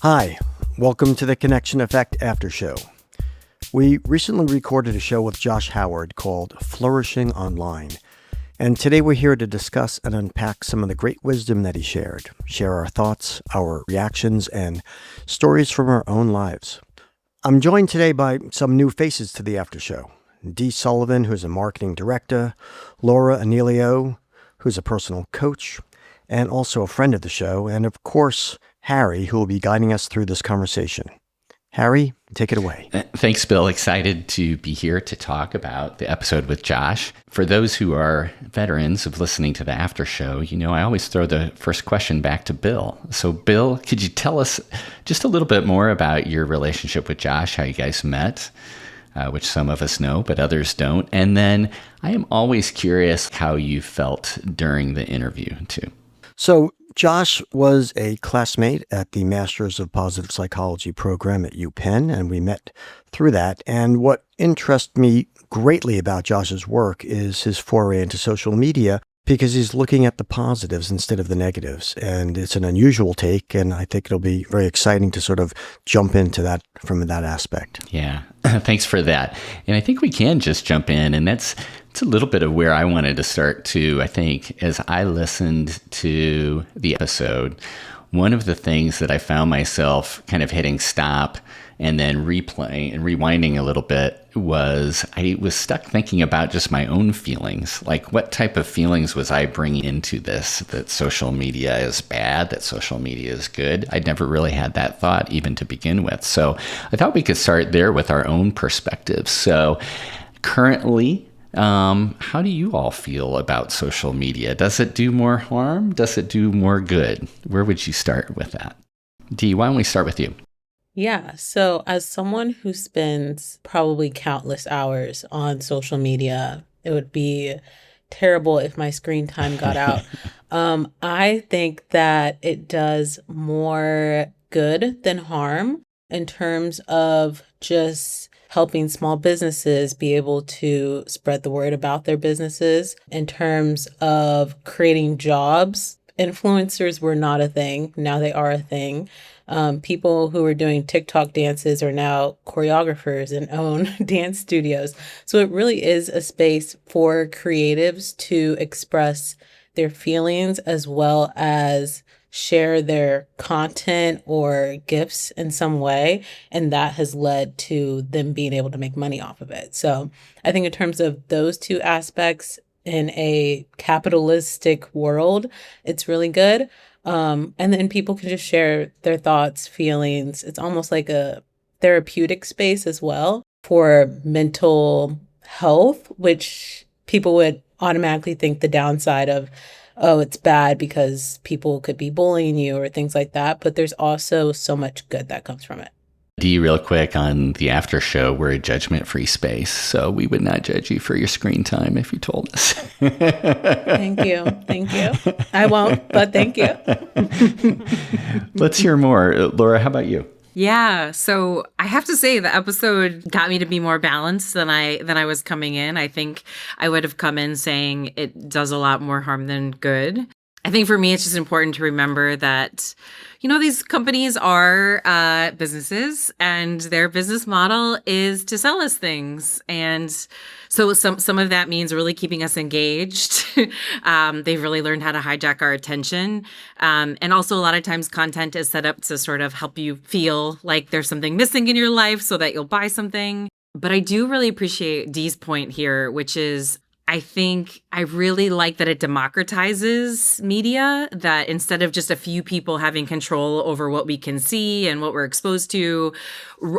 Hi, welcome to the Connection Effect Aftershow. We recently recorded a show with Josh Howard called Flourishing Online, and today we're here to discuss and unpack some of the great wisdom that he shared, share our thoughts, our reactions, and stories from our own lives. I'm joined today by some new faces to the Aftershow. Dee Sullivan, who's a marketing director, Laura Anelio, who's a personal coach, and also a friend of the show, and of course, Harry, who will be guiding us through this conversation. Harry, take it away. Thanks, Bill. Excited to be here to talk about the episode with Josh. For those who are veterans of listening to the after show, I always throw the first question back to Bill. So, Bill, could you tell us just a little bit more about your relationship with Josh, how you guys met, which some of us know, but others don't. And then I am always curious how you felt during the interview, too. So, Josh was a classmate at the Masters of Positive Psychology program at UPenn, and we met through that. And what interests me greatly about Josh's work is his foray into social media, because he's looking at the positives instead of the negatives. And it's an unusual take, and I think it'll be very exciting to sort of jump into that from that aspect. Yeah, thanks for that. And I think we can just jump in, and it's a little bit of where I wanted to start too. I think as I listened to the episode, one of the things that I found myself kind of hitting stop and then replaying and rewinding a little bit was I was stuck thinking about just my own feelings. Like, what type of feelings was I bringing into this? That social media is bad, that social media is good. I'd never really had that thought even to begin with. So I thought we could start there with our own perspectives. So currently, how do you all feel about social media? Does it do more harm? Does it do more good? Where would you start with that? Dee, why don't we start with you? Yeah, so as someone who spends probably countless hours on social media, it would be terrible if my screen time got out. I think that it does more good than harm in terms of just helping small businesses be able to spread the word about their businesses, in terms of creating jobs. Influencers were not a thing. Now they are a thing. People who are doing TikTok dances are now choreographers and own dance studios. So it really is a space for creatives to express their feelings as well as share their content or gifts in some way. And that has led to them being able to make money off of it. So I think in terms of those two aspects in a capitalistic world, it's really good. And then people can just share their thoughts, feelings. It's almost like a therapeutic space as well for mental health, which people would automatically think the downside of, oh, it's bad because people could be bullying you or things like that. But there's also so much good that comes from it. Dee, real quick, on the after show, we're a judgment-free space, so we would not judge you for your screen time if you told us. Thank you. Thank you. I won't, but thank you. Let's hear more. Laura, how about you? Yeah, so I have to say the episode got me to be more balanced than I was coming in. I think I would have come in saying it does a lot more harm than good. I think for me, it's just important to remember that, these companies are businesses, and their business model is to sell us things. And so some of that means really keeping us engaged. They've really learned how to hijack our attention. And also a lot of times content is set up to sort of help you feel like there's something missing in your life so that you'll buy something. But I do really appreciate Dee's point here, which is I think I really like that it democratizes media, that instead of just a few people having control over what we can see and what we're exposed to,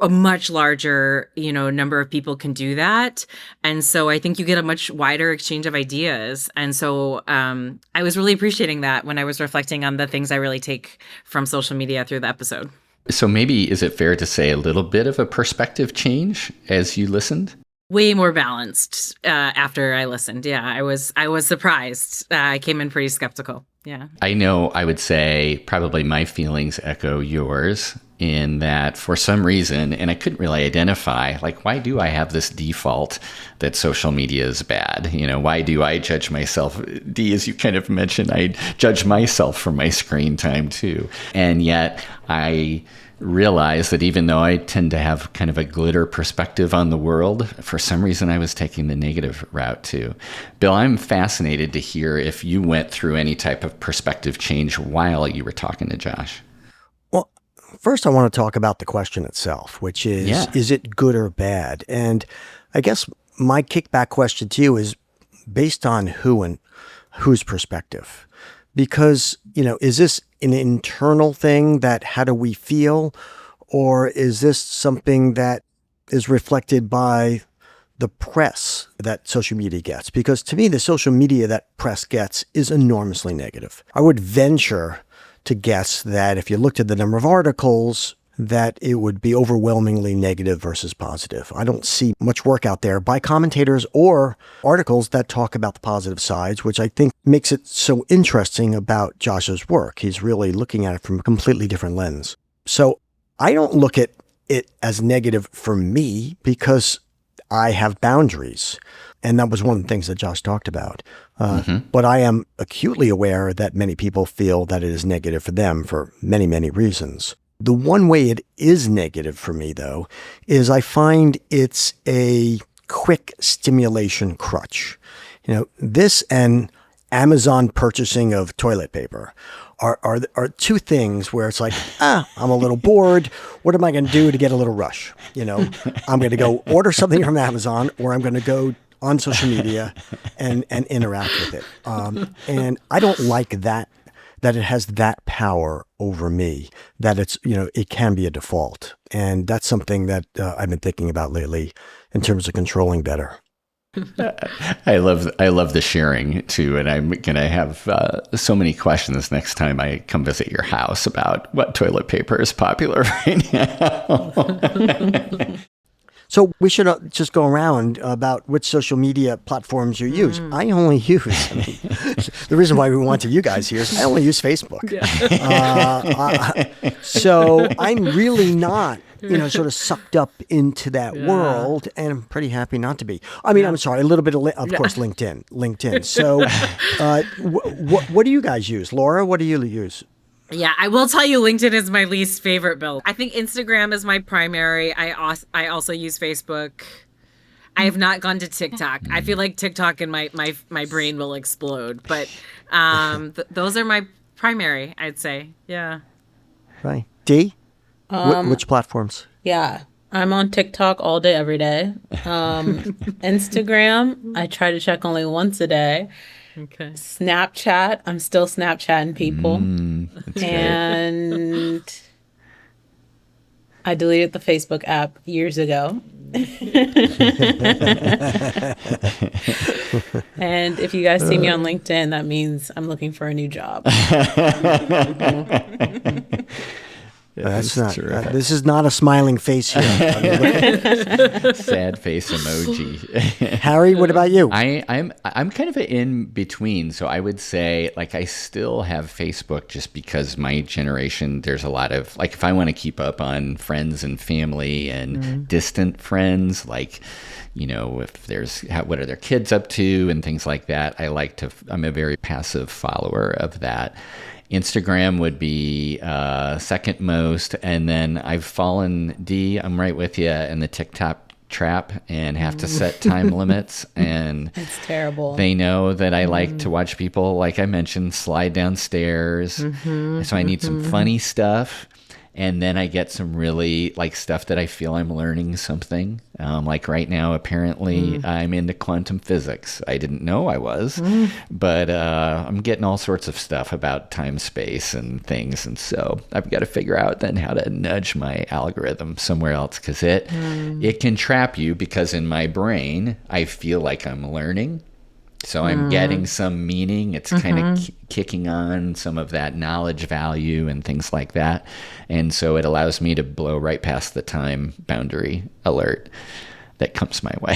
a much larger, number of people can do that. And so I think you get a much wider exchange of ideas. And so I was really appreciating that when I was reflecting on the things I really take from social media through the episode. So maybe is it fair to say a little bit of a perspective change as you listened? Way more balanced after I listened. Yeah, I was surprised. I came in pretty skeptical. Yeah. I know I would say probably my feelings echo yours. in that for some reason, and I couldn't really identify, like, why do I have this default that social media is bad? Why do I judge myself? Dee, as you kind of mentioned, I judge myself for my screen time too. And yet I realize that even though I tend to have kind of a glitter perspective on the world, for some reason I was taking the negative route too. Bill, I'm fascinated to hear if you went through any type of perspective change while you were talking to Josh. Well, first I want to talk about the question itself, which is it good or bad? And I guess my kickback question to you is based on who and whose perspective. Because, is this an internal thing that how do we feel? Or is this something that is reflected by the press that social media gets? Because to me, the social media that press gets is enormously negative. I would venture to guess that if you looked at the number of articles, that it would be overwhelmingly negative versus positive. I don't see much work out there by commentators or articles that talk about the positive sides, which I think makes it so interesting about Josh's work. He's really looking at it from a completely different lens. So I don't look at it as negative for me because I have boundaries. And that was one of the things that Josh talked about. But I am acutely aware that many people feel that it is negative for them for many, many reasons. The one way it is negative for me, though, is I find it's a quick stimulation crutch. This and Amazon purchasing of toilet paper are two things where it's like, I'm a little bored. What am I going to do to get a little rush? I'm going to go order something from Amazon, or I'm going to go on social media and interact with it. And I don't like that it has that power over me, that it's, it can be a default. And that's something that I've been thinking about lately in terms of controlling better. I love the sharing too, and I'm gonna have so many questions next time I come visit your house about what toilet paper is popular right now. So we should just go around about which social media platforms you use. I only use, the reason why we wanted you guys here is I only use Facebook. So I'm really not, sort of sucked up into that world, and I'm pretty happy not to be. I mean, I'm sorry, a little bit of course, LinkedIn. So what do you guys use? Laura, what do you use? Yeah, I will tell you LinkedIn is my least favorite, Bill. I think Instagram is my primary. I also use Facebook. I have not gone to TikTok. I feel like TikTok and my brain will explode. But those are my primary, I'd say. Yeah. Right. Dee? Which platforms? Yeah. I'm on TikTok all day, every day. Instagram, I try to check only once a day. Okay. Snapchat, I'm still Snapchatting people. And I deleted the Facebook app years ago. And if you guys see me on LinkedIn, that means I'm looking for a new job. That's not. This is not a smiling face here. Sad face emoji. Harry, what about you? I'm kind of in between. So I would say, like, I still have Facebook just because my generation, there's a lot of, like, if I want to keep up on friends and family and distant friends, like, if there's what are their kids up to and things like that, I'm a very passive follower of that. Instagram would be second most, and then I've fallen, Dee, I'm right with you, in the TikTok trap and have to set time limits. And it's terrible. They know that I like to watch people, like I mentioned, slide downstairs. So I need some funny stuff. And then I get some really stuff that I feel I'm learning something. Like right now, apparently I'm into quantum physics. I didn't know I was, but I'm getting all sorts of stuff about time, space, and things. And so I've got to figure out then how to nudge my algorithm somewhere else, because it can trap you, because in my brain, I feel like I'm learning. So I'm getting some meaning. It's kind of kicking on some of that knowledge value and things like that. And so it allows me to blow right past the time boundary alert that comes my way.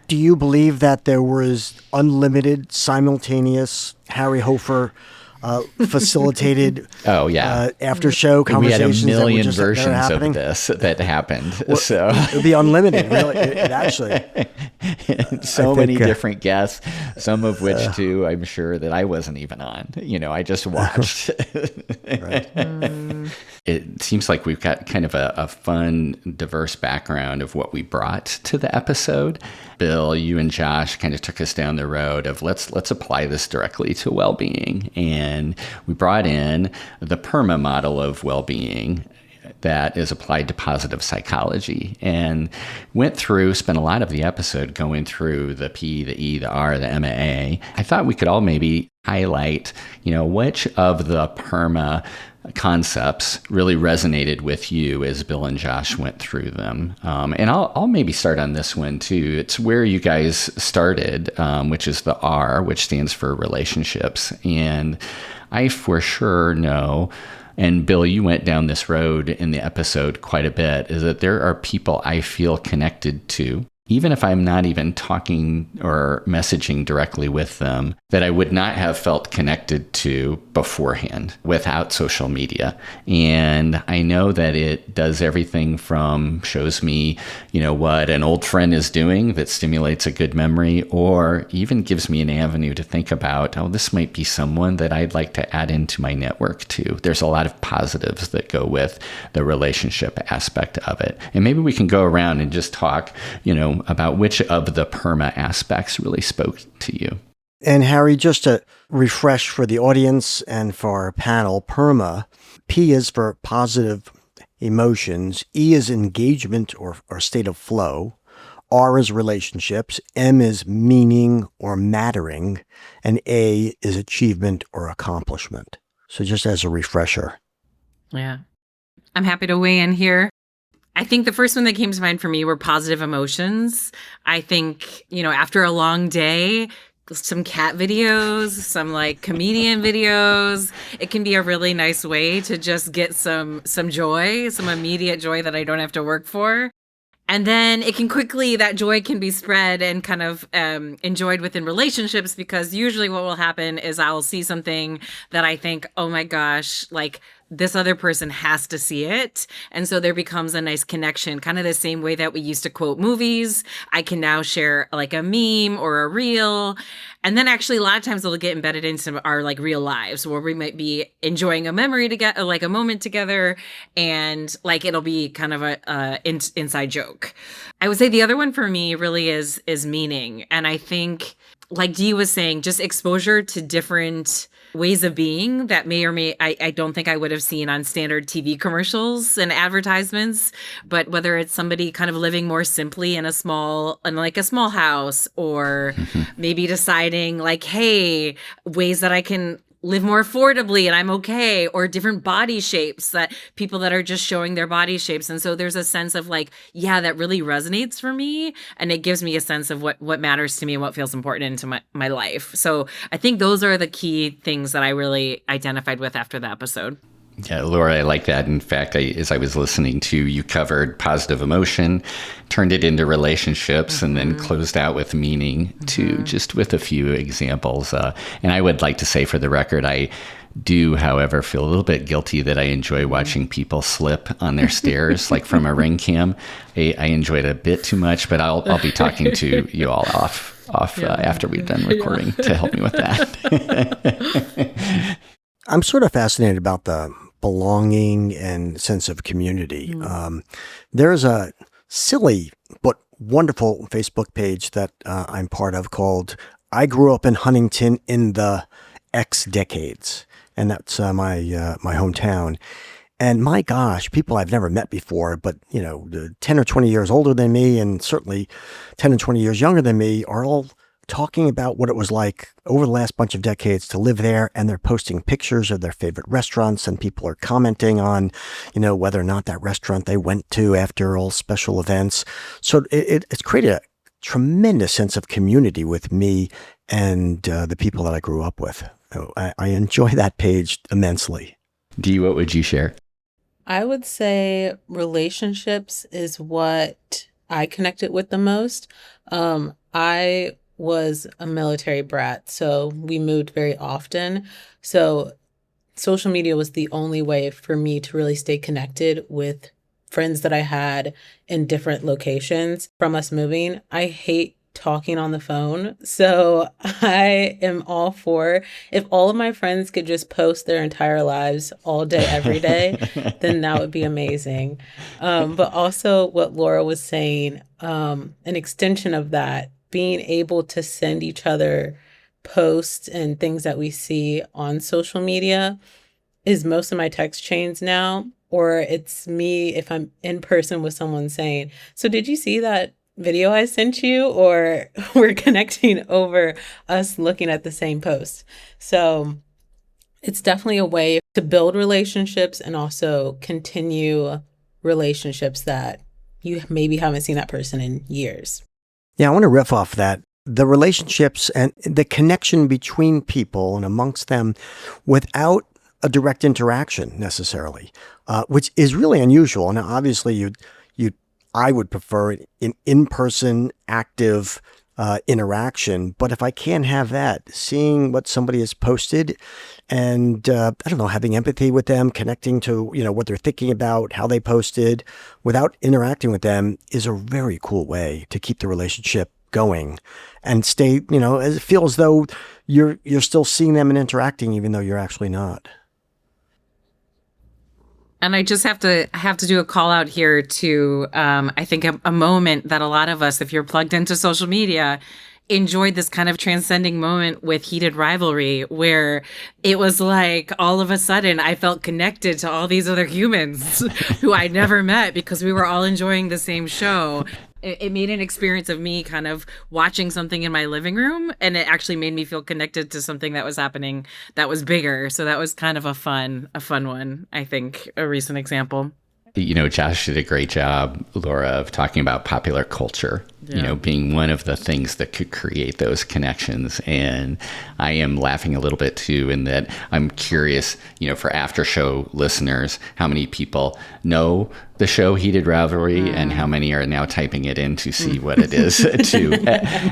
Do you believe that there was unlimited, simultaneous Harry Hofer facilitated Oh, yeah. after show We had a conversations million that were versions happening. of this that happened. Well, So it would be unlimited, really. It actually. so I many think, different guests, some of which too, I'm sure that I wasn't even on. I just watched. It seems like we've got kind of a fun, diverse background of what we brought to the episode. Bill, you and Josh kind of took us down the road of let's apply this directly to well-being. And we brought in the PERMA model of well-being that is applied to positive psychology, and spent a lot of the episode going through the P, the E, the R, the M, A. I thought we could all maybe highlight, which of the PERMA concepts really resonated with you as Bill and Josh went through them. And I'll maybe start on this one too. It's where you guys started, which is the R, which stands for relationships. And I for sure know, and Bill, you went down this road in the episode quite a bit, is that there are people I feel connected to, even if I'm not even talking or messaging directly with them, that I would not have felt connected to beforehand without social media. And I know that it does everything from shows me, what an old friend is doing that stimulates a good memory, or even gives me an avenue to think about, this might be someone that I'd like to add into my network too. There's a lot of positives that go with the relationship aspect of it. And maybe we can go around and just talk, about which of the PERMA aspects really spoke to you. And Harry, just to refresh for the audience and for our panel, PERMA, P is for positive emotions, E is engagement or state of flow, R is relationships, M is meaning or mattering, and A is achievement or accomplishment. So just as a refresher. Yeah. I'm happy to weigh in here. I think the first one that came to mind for me were positive emotions. I think, after a long day, some cat videos, some comedian videos, it can be a really nice way to just get some joy, some immediate joy that I don't have to work for. And then that joy can be spread and kind of enjoyed within relationships, because usually what will happen is I'll see something that I think, oh my gosh, this other person has to see it. And so there becomes a nice connection, kind of the same way that we used to quote movies. I can now share a meme or a reel. And then actually a lot of times it'll get embedded into our real lives, where we might be enjoying a memory together, a moment together. And it'll be kind of a inside joke. I would say the other one for me really is meaning. And I think, like Dee was saying, just exposure to different ways of being that I don't think I would have seen on standard TV commercials and advertisements, but whether it's somebody kind of living more simply in a small house, or maybe deciding hey, ways that I can live more affordably and I'm okay, or different body shapes, that people that are just showing their body shapes. And so there's a sense of that really resonates for me, and it gives me a sense of what matters to me and what feels important into my life. So I think those are the key things that I really identified with after the episode. Yeah, Laura, I like that. In fact, as I was listening to you, covered positive emotion, turned it into relationships, and then closed out with meaning too, just with a few examples. And I would like to say, for the record, I do, however, feel a little bit guilty that I enjoy watching people slip on their stairs, from a ring cam. I enjoy it a bit too much, but I'll be talking to you all off after we've done recording to help me with that. I'm sort of fascinated about the belonging and sense of community. There's a silly but wonderful Facebook page that I'm part of called I Grew Up in Huntington in the X Decades. And that's my hometown. And my gosh, people I've never met before, but 10 or 20 years older than me, and certainly 10 and 20 years younger than me, are all talking about what it was like over the last bunch of decades to live there. And they're posting pictures of their favorite restaurants, and people are commenting on, whether or not that restaurant they went to after all special events. So it's created a tremendous sense of community with me and the people that I grew up with. So I enjoy that page immensely. Dee, what would you share? I would say relationships is what I connected with the most. I was a military brat, so we moved very often. So social media was the only way for me to really stay connected with friends that I had in different locations from us moving. I hate talking on the phone. So I am all for if all of my friends could just post their entire lives all day, every day, then that would be amazing. But also what Laura was saying, an extension of that, being able to send each other posts and things that we see on social media is most of my text chains now, or it's me if I'm in person with someone saying, so did you see that video I sent you? Or we're connecting over us looking at the same post. So it's definitely a way to build relationships and also continue relationships that you maybe haven't seen that person in years. Yeah, I want to riff off that. The relationships and the connection between people and amongst them without a direct interaction necessarily, which is really unusual. Now, obviously, I would prefer an in-person active interaction, but if I can't have that, seeing what somebody has posted and, I don't know, having empathy with them, connecting to, what they're thinking about, how they posted without interacting with them is a very cool way to keep the relationship going and stay, feel as though you're still seeing them and interacting, even though you're actually not. And I just have to do a call out here to, I think, a moment that a lot of us, if you're plugged into social media, enjoyed this kind of transcending moment with Heated Rivalry, where it was like all of a sudden I felt connected to all these other humans who I never met because we were all enjoying the same show. It made an experience of me kind of watching something in my living room, and it actually made me feel connected to something that was happening that was bigger. So that was kind of a fun one, I think, a recent example. Josh did a great job, Laura, of talking about popular culture, being one of the things that could create those connections. And I am laughing a little bit too, in that I'm curious, for Aftershow listeners, how many people know the show Heated Rivalry and how many are now typing it in to see what it is too.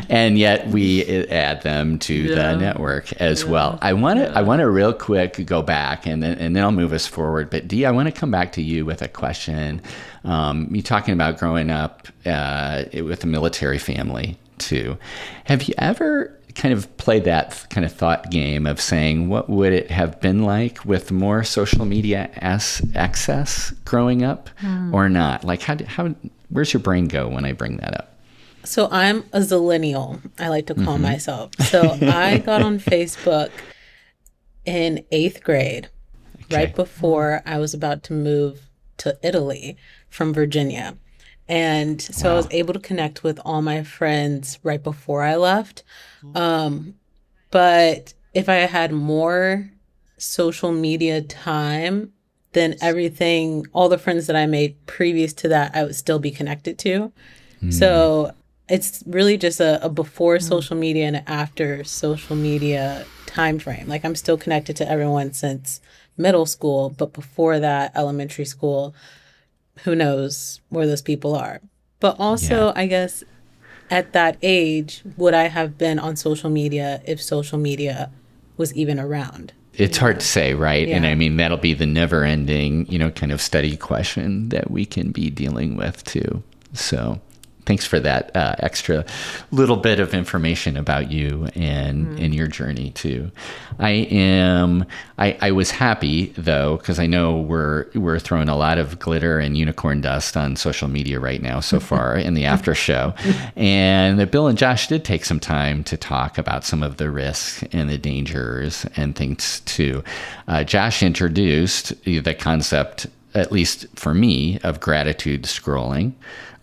And yet we add them to the network as well. I want to real quick go back and then I'll move us forward. But Dee, I want to come back to you with a question. You talking about growing up with a military family too. Have you ever kind of played that kind of thought game of saying, what would it have been like with more social media access growing up or not? Like how where's your brain go when I bring that up? So I'm a zillennial, I like to call myself. So I got on Facebook in 8th grade, right before I was about to move to Italy from Virginia. And so I was able to connect with all my friends right before I left. But if I had more social media time, then everything, all the friends that I made previous to that, I would still be connected to. So it's really just a before social media and after social media time frame. Like I'm still connected to everyone since middle school, but before that, elementary school, who knows where those people are. But also, I guess at that age, would I have been on social media if social media was even around? It's hard to say, right? Yeah. And I mean, that'll be the never ending, kind of study question that we can be dealing with too. So thanks for that extra little bit of information about you and your journey too. I was happy though, because I know we're throwing a lot of glitter and unicorn dust on social media right now so far in the after show. And that Bill and Josh did take some time to talk about some of the risks and the dangers and things too. Josh introduced the concept, at least for me, of gratitude scrolling.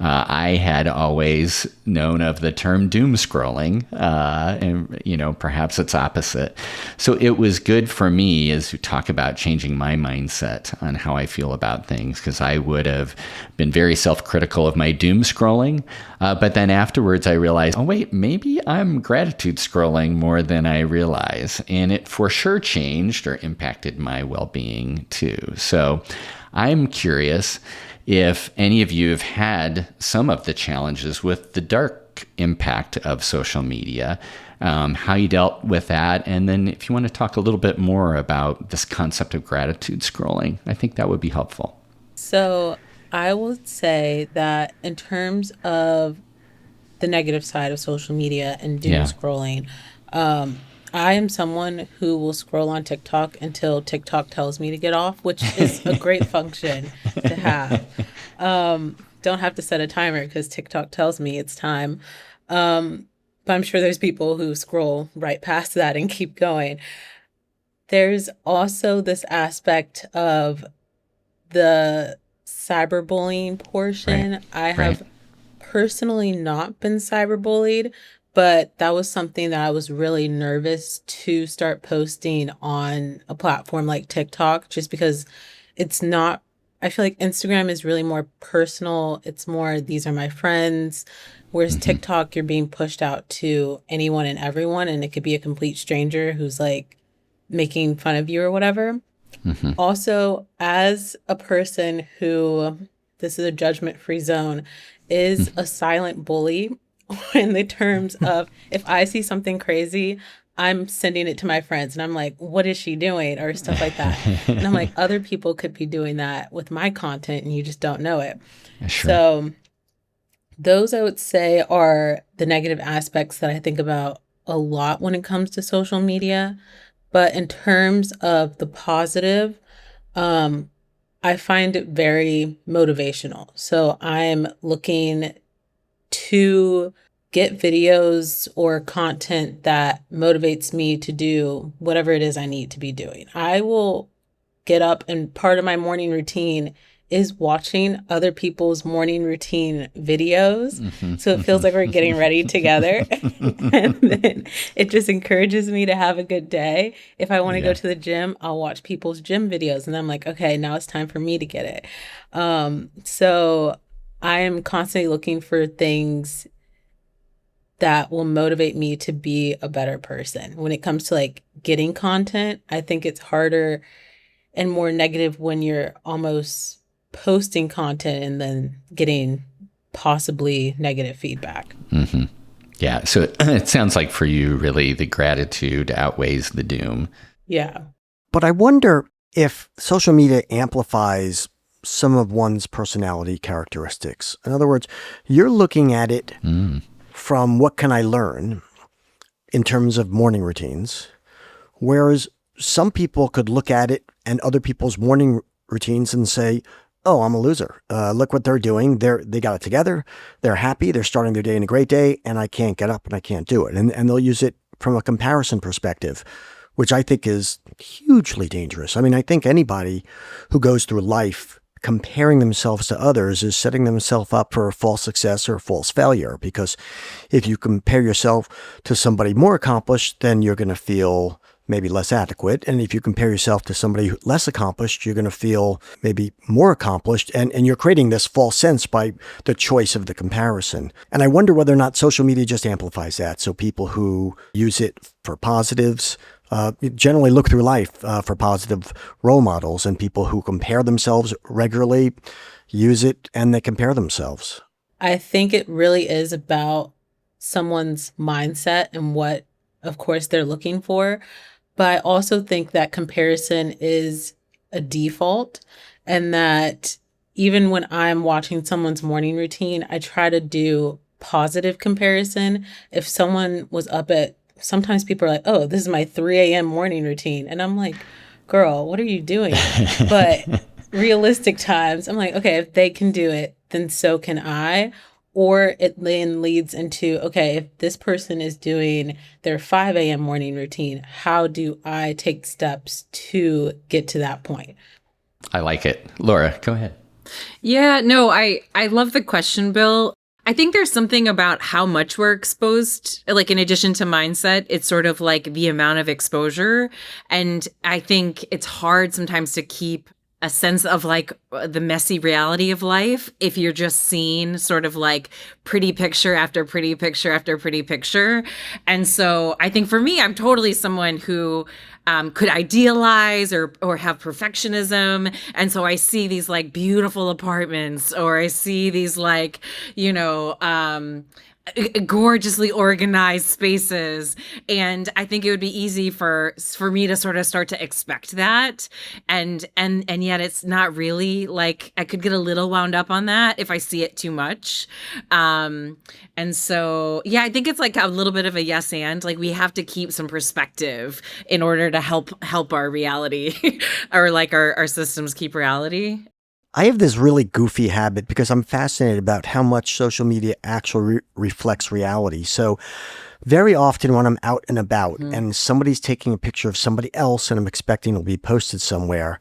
I had always known of the term doomscrolling, and perhaps its opposite. So it was good for me as we talk about changing my mindset on how I feel about things, because I would have been very self-critical of my doomscrolling. But then afterwards I realized, oh wait, maybe I'm gratitude scrolling more than I realize. And it for sure changed or impacted my well-being too. So I'm curious if any of you have had some of the challenges with the dark took impact of social media, how you dealt with that. And then if you want to talk a little bit more about this concept of gratitude scrolling, I think that would be helpful. So I would say that in terms of the negative side of social media and doom Yeah. scrolling, I am someone who will scroll on TikTok until TikTok tells me to get off, which is a great function to have. Don't have to set a timer because TikTok tells me it's time. But I'm sure there's people who scroll right past that and keep going. There's also this aspect of the cyberbullying portion. Right. I Right. have personally not been cyberbullied, but that was something that I was really nervous to start posting on a platform like TikTok, just because it's not, I feel like Instagram is really more personal. It's more, these are my friends. Whereas TikTok, you're being pushed out to anyone and everyone, and it could be a complete stranger who's like making fun of you or whatever. Also, as a person who, this is a judgment-free zone, is a silent bully in the terms of if I see something crazy, I'm sending it to my friends and I'm like, what is she doing? Or stuff like that. And I'm like, other people could be doing that with my content and you just don't know it. Sure. So those I would say are the negative aspects that I think about a lot when it comes to social media. But in terms of the positive, I find it very motivational. So I'm looking to get videos or content that motivates me to do whatever it is I need to be doing. I will get up, and part of my morning routine is watching other people's morning routine videos. So it feels like we're getting ready together. And then it just encourages me to have a good day. If I want to go to the gym, I'll watch people's gym videos. And I'm like, okay, now it's time for me to get it. So I am constantly looking for things that will motivate me to be a better person. When it comes to like getting content, I think it's harder and more negative when you're almost posting content and then getting possibly negative feedback. Yeah. So it sounds like for you, really, the gratitude outweighs the doom. Yeah. But I wonder if social media amplifies some of one's personality characteristics. In other words, you're looking at it from what can I learn in terms of morning routines, whereas some people could look at it and other people's morning routines and say, oh, I'm a loser. Look what they're doing. They got it together. They're happy. They're starting their day in a great day, and I can't get up and I can't do it. And they'll use it from a comparison perspective, which I think is hugely dangerous. I mean, I think anybody who goes through life comparing themselves to others is setting themselves up for a false success or a false failure, because if you compare yourself to somebody more accomplished, then you're going to feel maybe less adequate. And if you compare yourself to somebody less accomplished, you're going to feel maybe more accomplished. And you're creating this false sense by the choice of the comparison. And I wonder whether or not social media just amplifies that. So people who use it for positives generally look through life for positive role models, and people who compare themselves regularly use it and they compare themselves. I think it really is about someone's mindset and what, of course, they're looking for. But I also think that comparison is a default, and that even when I'm watching someone's morning routine, I try to do positive comparison. If someone was up at, sometimes people are like, oh, this is my 3 a.m. morning routine. And I'm like, girl, what are you doing? But realistic times, I'm like, okay, if they can do it, then so can I. Or it then leads into, okay, if this person is doing their 5 a.m. morning routine, how do I take steps to get to that point? I like it. Laura, go ahead. Yeah, no, I love the question, Bill. I think there's something about how much we're exposed, like in addition to mindset, it's sort of like the amount of exposure. And I think it's hard sometimes to keep a sense of like the messy reality of life if you're just seeing sort of like pretty picture after pretty picture after pretty picture. And so I think for me, I'm totally someone who could idealize or have perfectionism. And so I see these like beautiful apartments, or I see these like, gorgeously organized spaces, and I think it would be easy for me to sort of start to expect that, and yet it's not really. Like, I could get a little wound up on that if I see it too much. And so yeah, I think it's like a little bit of a yes and, like, we have to keep some perspective in order to help our reality or like our systems keep reality. I have this really goofy habit because I'm fascinated about how much social media actually reflects reality. So very often when I'm out and about and somebody's taking a picture of somebody else and I'm expecting it'll be posted somewhere,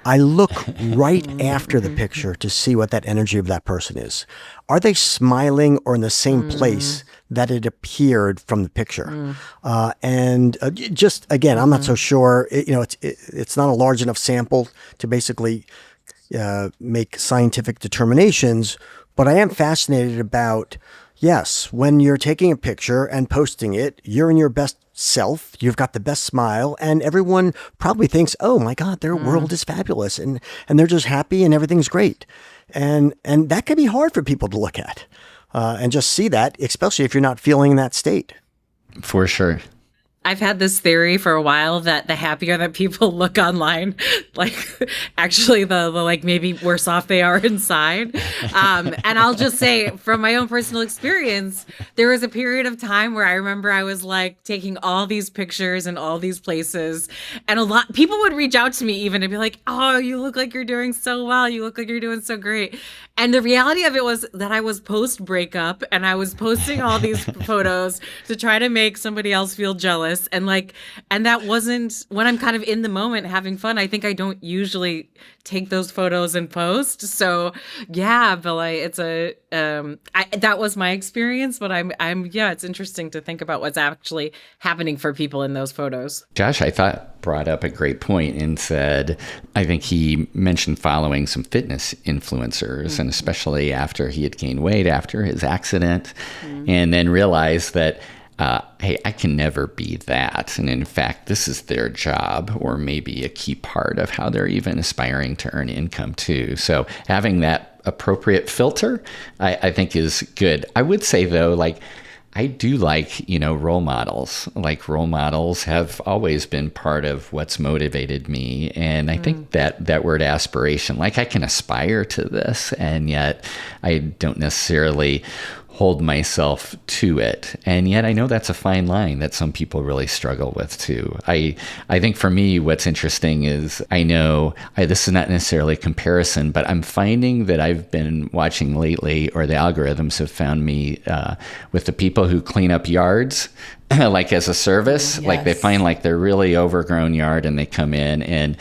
I look right after the picture to see what that energy of that person is. Are they smiling or in the same place that it appeared from the picture? Just again, I'm not so sure. It's not a large enough sample to basically make scientific determinations, but I am fascinated about, yes, when you're taking a picture and posting it, you're in your best self, you've got the best smile, and everyone probably thinks, oh my God, their world is fabulous, and they're just happy and everything's great. And that can be hard for people to look at and just see that, especially if you're not feeling in that state. For sure. I've had this theory for a while that the happier that people look online, like, actually the like maybe worse off they are inside. And I'll just say from my own personal experience, there was a period of time where I remember I was like taking all these pictures in all these places, and a lot people would reach out to me even and be like, "Oh, you look like you're doing so well. You look like you're doing so great." And the reality of it was that I was post breakup and I was posting all these photos to try to make somebody else feel jealous. And that wasn't when I'm kind of in the moment having fun. I think I don't usually take those photos and post. So yeah, but like that was my experience, but it's interesting to think about what's actually happening for people in those photos. Josh, I thought, brought up a great point and said, I think he mentioned following some fitness influencers, and especially after he had gained weight after his accident, and then realized that, hey, I can never be that. And in fact, this is their job, or maybe a key part of how they're even aspiring to earn income too. So having that appropriate filter, I think is good. I would say though, like, I do like, role models. Like, role models have always been part of what's motivated me. And I think that word aspiration, like, I can aspire to this, and yet I don't necessarily hold myself to it. And yet I know that's a fine line that some people really struggle with too. I think for me, what's interesting is this is not necessarily a comparison, but I'm finding that I've been watching lately, or the algorithms have found me with the people who clean up yards, like as a service. Like, they find like their really overgrown yard and they come in and,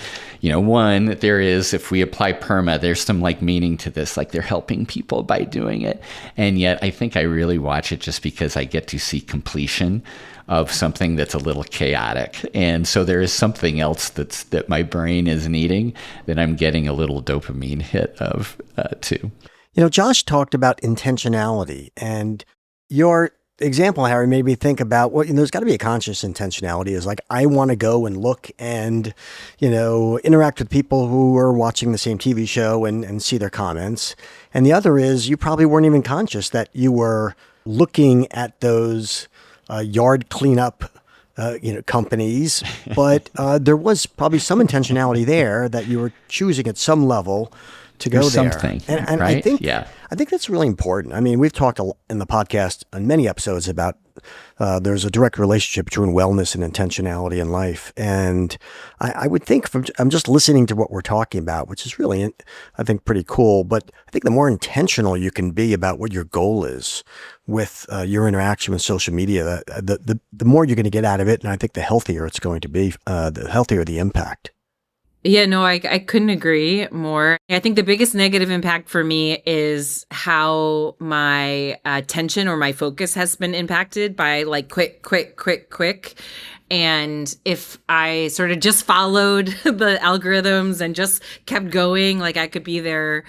there is, if we apply PERMA, there's some like meaning to this, like they're helping people by doing it. And yet I think I really watch it just because I get to see completion of something that's a little chaotic. And so there is something else that my brain is needing that I'm getting a little dopamine hit of too. Josh talked about intentionality, and your example, Harry, made me think about there's got to be a conscious intentionality. Is like, I want to go and look and, interact with people who are watching the same TV show and see their comments. And the other is, you probably weren't even conscious that you were looking at those yard cleanup companies, but there was probably some intentionality there that you were choosing at some level to go there. Something, and right? I think that's really important. I mean, we've talked in the podcast on many episodes about there's a direct relationship between wellness and intentionality in life. And I would think I'm just listening to what we're talking about, which is really, I think, pretty cool. But I think the more intentional you can be about what your goal is with your interaction with social media, the more you're going to get out of it. And I think the healthier it's going to be, the healthier the impact. Yeah, no, I couldn't agree more. I think the biggest negative impact for me is how my attention or my focus has been impacted by like quick. And if I sort of just followed the algorithms and just kept going, like, I could be there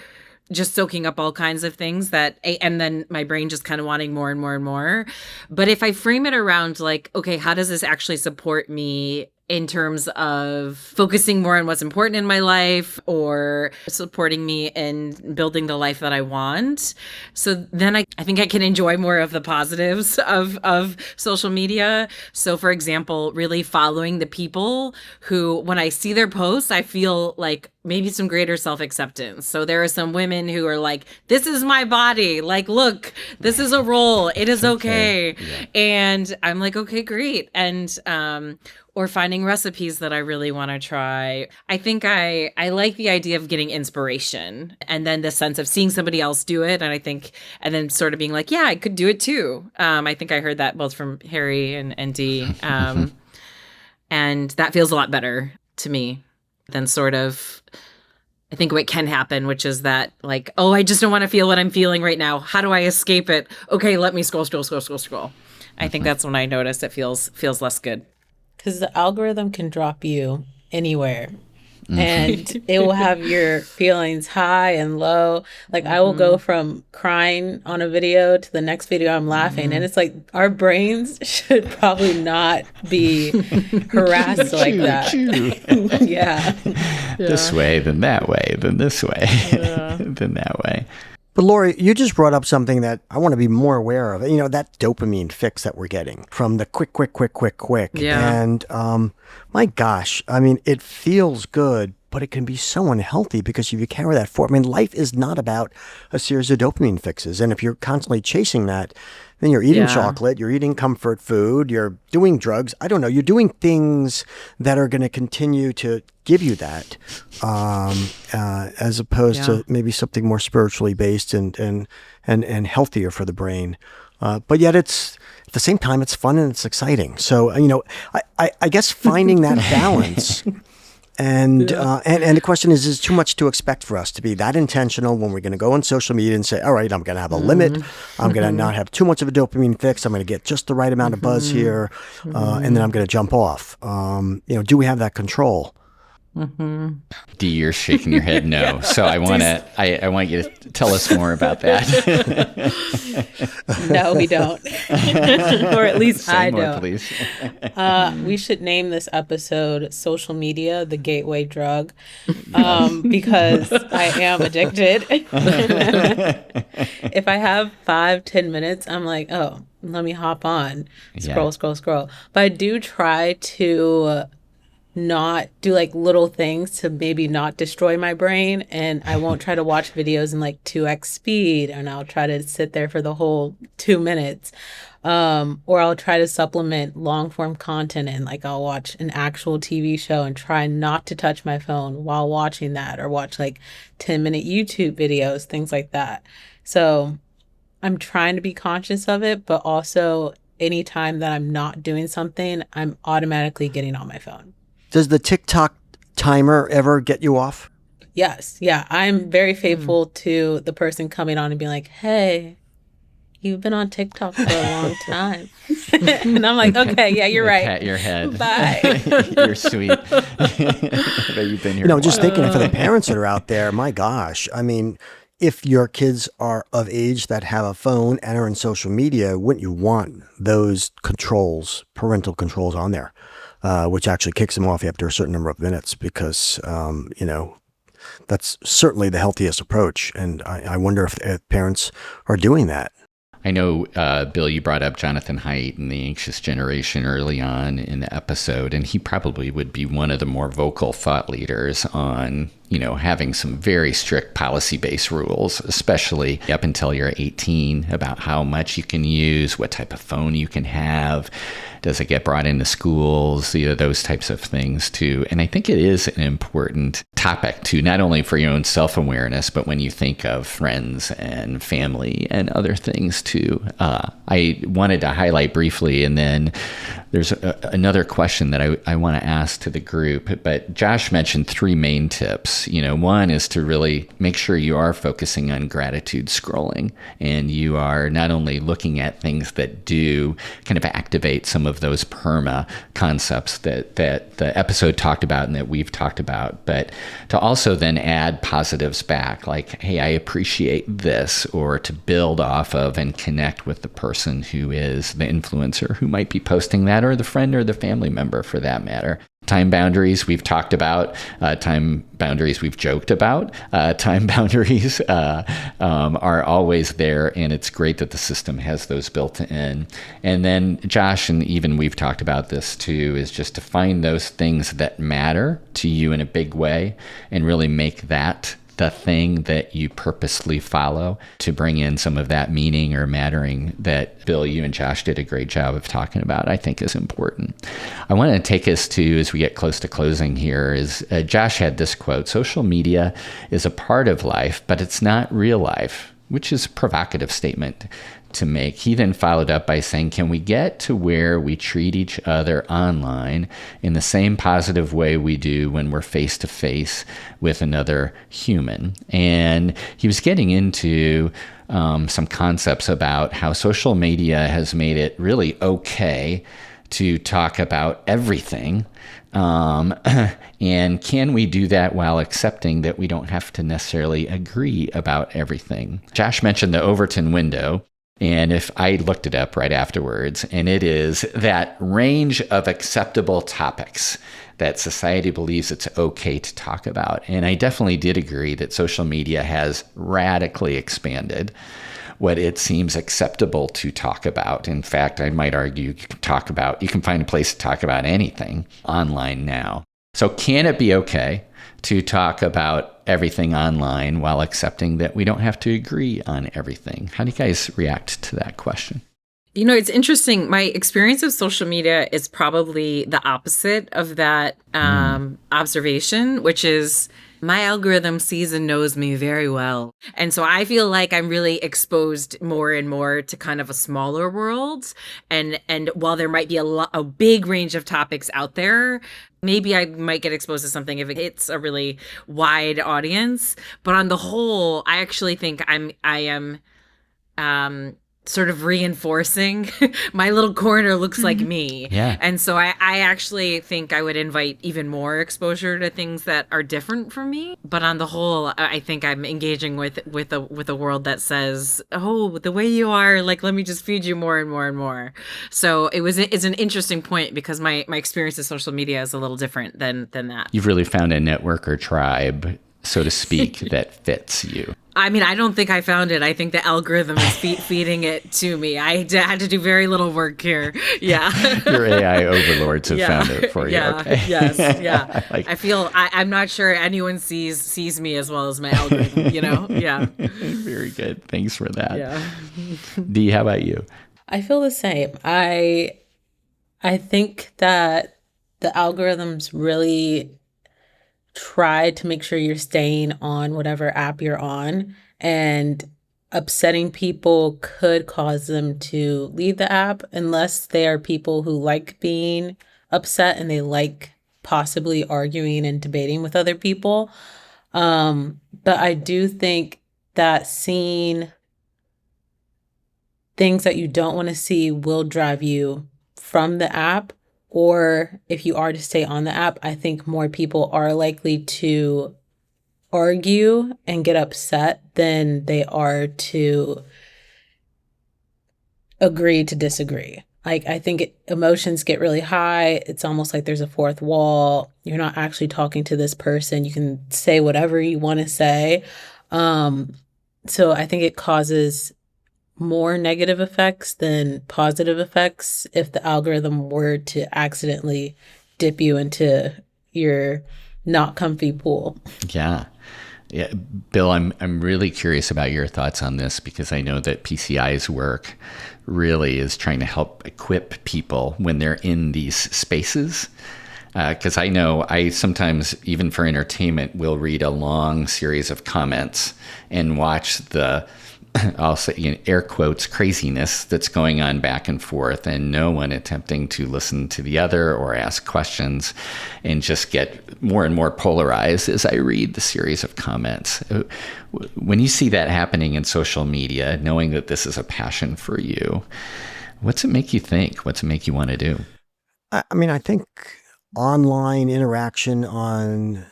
just soaking up all kinds of things and then my brain just kind of wanting more and more and more. But if I frame it around like, okay, how does this actually support me in terms of focusing more on what's important in my life or supporting me in building the life that I want. So then I think I can enjoy more of the positives of social media. So for example, really following the people who, when I see their posts, I feel like maybe some greater self-acceptance. So there are some women who are like, this is my body. Like, look, this is a role. It is okay. Yeah. And I'm like, okay, great. And, or finding recipes that I really want to try. I think I like the idea of getting inspiration and then the sense of seeing somebody else do it. And then sort of being like, yeah, I could do it too. I think I heard that both from Harry and Dee. And that feels a lot better to me than sort of, I think what can happen, which is that like, oh, I just don't want to feel what I'm feeling right now. How do I escape it? Okay, let me scroll. I think that's when I notice it feels less good. Because the algorithm can drop you anywhere. And it will have your feelings high and low. Like I will go from crying on a video to the next video I'm laughing. And it's like our brains should probably not be harassed like that. Yeah. This way, then that way, then this way, then that way. But Lori, you just brought up something that I want to be more aware of. You know, that dopamine fix that we're getting from the quick. Yeah. And my gosh, I mean, it feels good, but it can be so unhealthy because if you carry that forward, I mean, life is not about a series of dopamine fixes. And if you're constantly chasing that, then you're eating chocolate, you're eating comfort food, you're doing drugs. I don't know. You're doing things that are going to continue to give you that, as opposed to maybe something more spiritually based and healthier for the brain. But yet it's, at the same time, it's fun and it's exciting. So, you know, I guess finding that balance. And the question is too much to expect for us to be that intentional when we're going to go on social media and say, all right, I'm going to have a limit. I'm going to not have too much of a dopamine fix. I'm going to get just the right amount of buzz here. And then I'm going to jump off. You know, do we have that control? Dee, you're shaking your head no. So I want you to tell us more about that. No, we don't. Or at least I don't. Please. We should name this episode Social Media, the Gateway Drug, because I am addicted. If I have 5-10 minutes, I'm like, oh, let me hop on, scroll. But I do try to not do like little things to maybe not destroy my brain, and I won't try to watch videos in like 2x speed, and I'll try to sit there for the whole 2 minutes, or I'll try to supplement long form content, and like I'll watch an actual TV show and try not to touch my phone while watching that, or watch like 10-minute YouTube videos, things like that. So I'm trying to be conscious of it, but also anytime that I'm not doing something, I'm automatically getting on my phone. Does the TikTok timer ever get you off? Yes. Yeah. I'm very faithful to the person coming on and being like, hey, you've been on TikTok for a long time. And I'm like, okay, yeah, you're right. Pat your head. Bye. You're sweet. But you've been here. You know, just thinking for the parents that are out there, my gosh, I mean, if your kids are of age that have a phone and are in social media, wouldn't you want those controls, parental controls on there? Which actually kicks them off after a certain number of minutes because, you know, that's certainly the healthiest approach. And I wonder if parents are doing that. I know, Bill, you brought up Jonathan Haidt and the anxious generation early on in the episode, and he probably would be one of the more vocal thought leaders on, you know, having some very strict policy-based rules, especially up until you're 18, about how much you can use, what type of phone you can have, does it get brought into schools, you know, those types of things too. And I think it is an important topic too, not only for your own self-awareness, but when you think of friends and family and other things too. I wanted to highlight briefly, and then there's another question that I want to ask to the group, but Josh mentioned 3 main tips. You know, one is to really make sure you are focusing on gratitude scrolling, and you are not only looking at things that do kind of activate some of those PERMA concepts that the episode talked about and that we've talked about, but to also then add positives back, like, hey, I appreciate this, or to build off of and connect with the person who is the influencer who might be posting that, or the friend or the family member for that matter. Time boundaries we've talked about, time boundaries we've joked about, time boundaries are always there, and it's great that the system has those built in. And then Josh, and even we've talked about this too, is just to find those things that matter to you in a big way and really make that the thing that you purposely follow to bring in some of that meaning or mattering that Bill, you and Josh did a great job of talking about, I think is important. I want to take us to, as we get close to closing here, is Josh had this quote: social media is a part of life, but it's not real life, which is a provocative statement to make. He then followed up by saying, can we get to where we treat each other online in the same positive way we do when we're face to face with another human? And he was getting into some concepts about how social media has made it really okay to talk about everything. And can we do that while accepting that we don't have to necessarily agree about everything? Josh mentioned the Overton window. And if I looked it up right afterwards, and it is that range of acceptable topics that society believes it's okay to talk about. And I definitely did agree that social media has radically expanded what it seems acceptable to talk about. In fact, I might argue you can find a place to talk about anything online now. So can it be okay to talk about everything online while accepting that we don't have to agree on everything? How do you guys react to that question? It's interesting. My experience of social media is probably the opposite of that observation, which is my algorithm sees and knows me very well. And so I feel like I'm really exposed more and more to kind of a smaller world. And while there might be a big range of topics out there, maybe I might get exposed to something if it hits a really wide audience. But on the whole, I actually think I am sort of reinforcing my little corner looks like me. Yeah. And so I actually think I would invite even more exposure to things that are different from me. But on the whole, I think I'm engaging with a world that says, oh, the way you are, like, let me just feed you more and more and more. So it's an interesting point because my experience of social media is a little different than that. You've really found a network or tribe, so to speak, that fits you. I mean, I don't think I found it. I think the algorithm is feeding it to me. I had to do very little work here. Yeah. Your AI overlords have found it for you. Yeah. Okay. Yes. Yeah. I feel I'm not sure anyone sees me as well as my algorithm. Yeah. Very good. Thanks for that. Yeah. Dee, how about you? I feel the same. I think that the algorithms really try to make sure you're staying on whatever app you're on, and upsetting people could cause them to leave the app unless they are people who like being upset and they like possibly arguing and debating with other people. But I do think that seeing things that you don't want to see will drive you from the app. Or if you are to stay on the app, I think more people are likely to argue and get upset than they are to agree to disagree. Like, I think emotions get really high. It's almost like there's a fourth wall. You're not actually talking to this person. You can say whatever you want to say. So I think it causes more negative effects than positive effects if the algorithm were to accidentally dip you into your not comfy pool. Yeah. Bill, I'm really curious about your thoughts on this, because I know that PCI's work really is trying to help equip people when they're in these spaces. Because I know I sometimes, even for entertainment, will read a long series of comments and watch the, I'll say, air quotes, craziness that's going on back and forth, and no one attempting to listen to the other or ask questions, and just get more and more polarized as I read the series of comments. When you see that happening in social media, knowing that this is a passion for you, what's it make you think? What's it make you want to do? I mean, I think online interaction on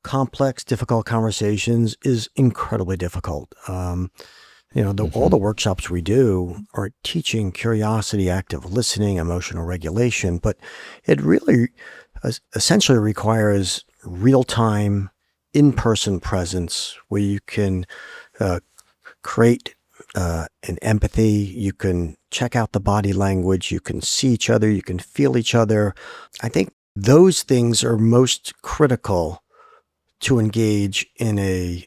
complex, difficult conversations is incredibly difficult. All the workshops we do are teaching curiosity, active listening, emotional regulation, but it really essentially requires real-time, in-person presence where you can create an empathy, you can check out the body language, you can see each other, you can feel each other. I think those things are most critical to engage in a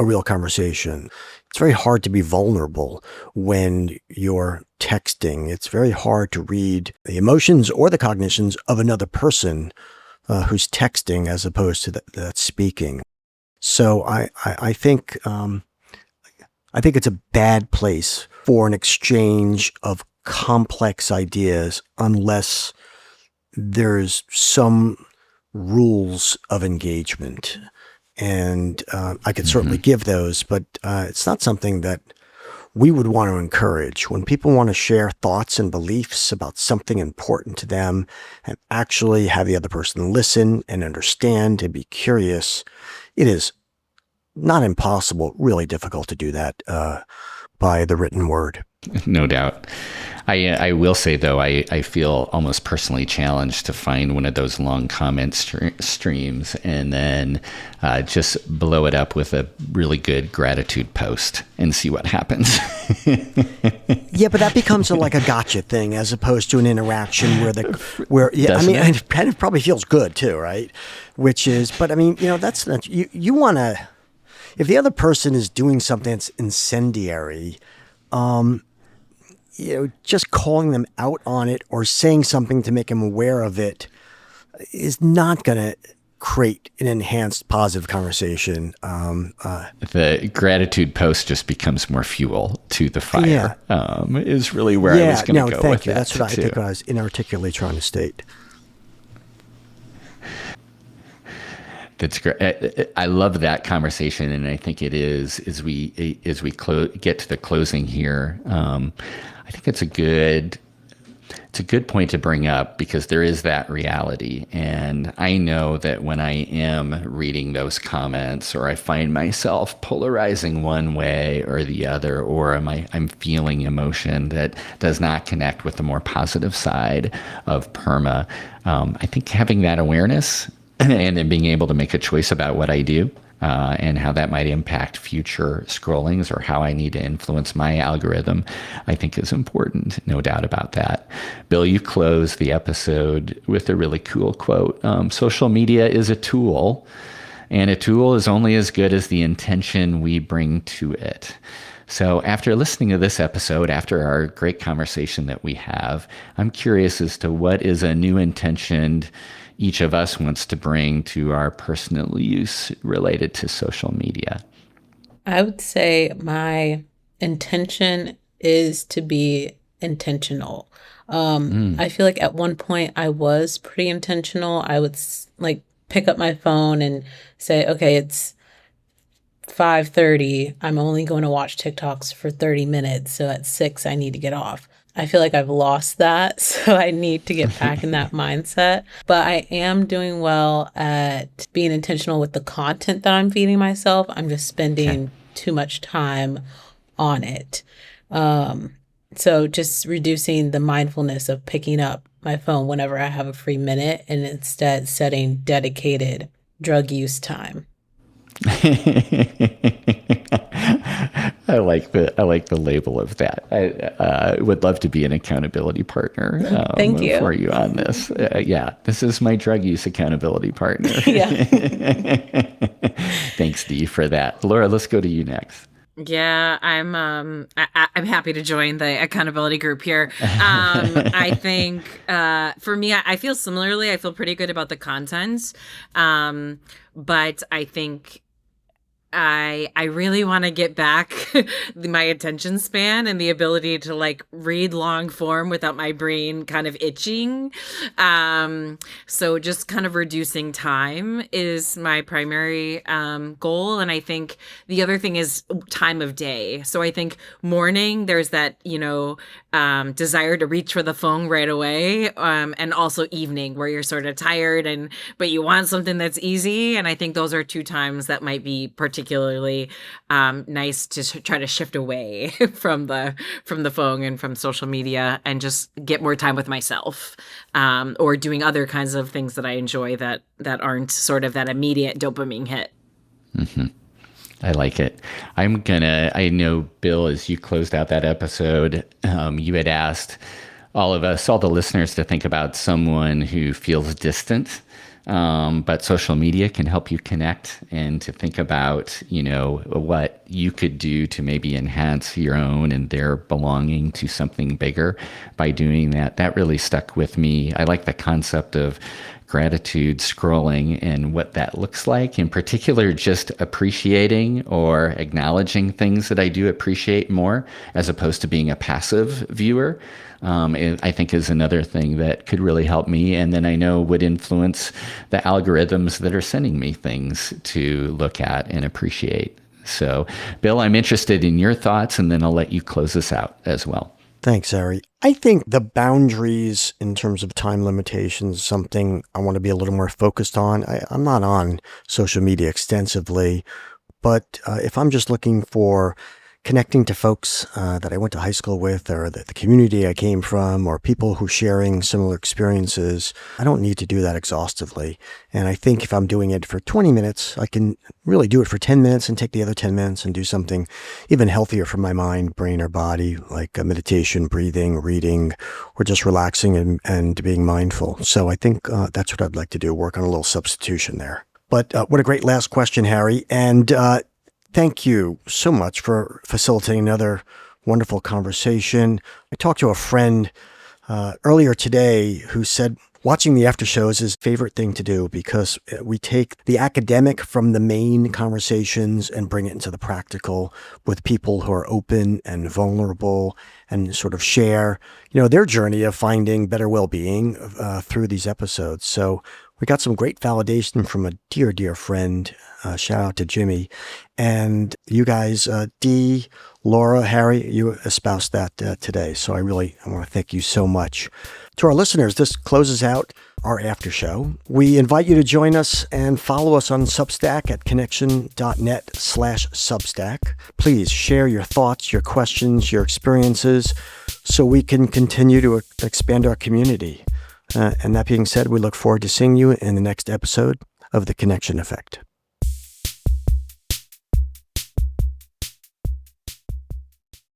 real conversation. It's very hard to be vulnerable when you're texting. It's very hard to read the emotions or the cognitions of another person who's texting as opposed to that speaking. So I think it's a bad place for an exchange of complex ideas unless there's some rules of engagement. And I could certainly give those, but it's not something that we would want to encourage. When people want to share thoughts and beliefs about something important to them and actually have the other person listen and understand and be curious, it is not impossible, really difficult to do that by the written word. No doubt. I will say, though, I feel almost personally challenged to find one of those long comment streams and then just blow it up with a really good gratitude post and see what happens. Yeah, but that becomes like a gotcha thing as opposed to an interaction it kind of probably feels good too, right? Which is, but I mean, that's not, you want to, if the other person is doing something that's incendiary, just calling them out on it or saying something to make them aware of it is not going to create an enhanced positive conversation. The gratitude post just becomes more fuel to the fire, is really where I was going to go with that. That's what I think I was inarticulately trying to state. That's great. I love that conversation, and I think it is as we get to the closing here. I think it's a good point to bring up because there is that reality, and I know that when I am reading those comments, or I find myself polarizing one way or the other, or I'm feeling emotion that does not connect with the more positive side of PERMA. I think having that awareness and then being able to make a choice about what I do and how that might impact future scrollings or how I need to influence my algorithm, I think is important, no doubt about that. Bill, you closed the episode with a really cool quote. Social media is a tool, and a tool is only as good as the intention we bring to it. So after listening to this episode, after our great conversation that we have, I'm curious as to what is a new intention each of us wants to bring to our personal use related to social media. I would say my intention is to be intentional. I feel like at one point I was pretty intentional. I would pick up my phone and say, okay, it's 5:30. I'm only going to watch TikToks for 30 minutes. So at 6, I need to get off. I feel like I've lost that, so I need to get back in that mindset. But I am doing well at being intentional with the content that I'm feeding myself. I'm just spending too much time on it. So just reducing the mindfulness of picking up my phone whenever I have a free minute and instead setting dedicated drug use time. I like the label of that. I would love to be an accountability partner Thank you. for you on this. This is my drug use accountability partner. Thanks, Dee, for that. Laura, let's go to you next. Yeah, I'm happy to join the accountability group here. I think for me, I feel similarly. I feel pretty good about the content, but I think I really want to get back my attention span and the ability to read long form without my brain kind of itching. So just kind of reducing time is my primary goal. And I think the other thing is time of day. So I think morning, there's that, desire to reach for the phone right away. And also evening where you're sort of tired but you want something that's easy. And I think those are two times that might be particularly particularly nice to try to shift away from the phone and from social media and just get more time with myself, or doing other kinds of things that I enjoy that aren't sort of that immediate dopamine hit. Mm-hmm. I like it. I know, Bill, as you closed out that episode, you had asked all of us, all the listeners, to think about someone who feels distant, but social media can help you connect, and to think about, what you could do to maybe enhance your own and their belonging to something bigger by doing that. That really stuck with me. I like the concept of gratitude scrolling and what that looks like. In particular, just appreciating or acknowledging things that I do appreciate more, as opposed to being a passive viewer, I think is another thing that could really help me, and then I know would influence the algorithms that are sending me things to look at and appreciate. So, Bill, I'm interested in your thoughts, and then I'll let you close us out as well. Thanks, Ari. I think the boundaries in terms of time limitations is something I want to be a little more focused on. I'm not on social media extensively, but if I'm just looking for connecting to folks that I went to high school with, or the community I came from, or people who are sharing similar experiences, I don't need to do that exhaustively. And I think if I'm doing it for 20 minutes, I can really do it for 10 minutes and take the other 10 minutes and do something even healthier for my mind, brain, or body, like meditation, breathing, reading, or just relaxing and being mindful. So I think that's what I'd like to do, work on a little substitution there. But what a great last question, Harry. And thank you so much for facilitating another wonderful conversation. I talked to a friend earlier today who said watching the after show is his favorite thing to do, because we take the academic from the main conversations and bring it into the practical with people who are open and vulnerable and sort of share, their journey of finding better well-being through these episodes. So we got some great validation from a dear, dear friend. Shout out to Jimmy. And you guys, Dee, Laura, Harry, you espoused that today. So I want to thank you so much. To our listeners, this closes out our after show. We invite you to join us and follow us on Substack at connection.net/Substack. Please share your thoughts, your questions, your experiences, so we can continue to expand our community. And that being said, we look forward to seeing you in the next episode of The Connection Effect.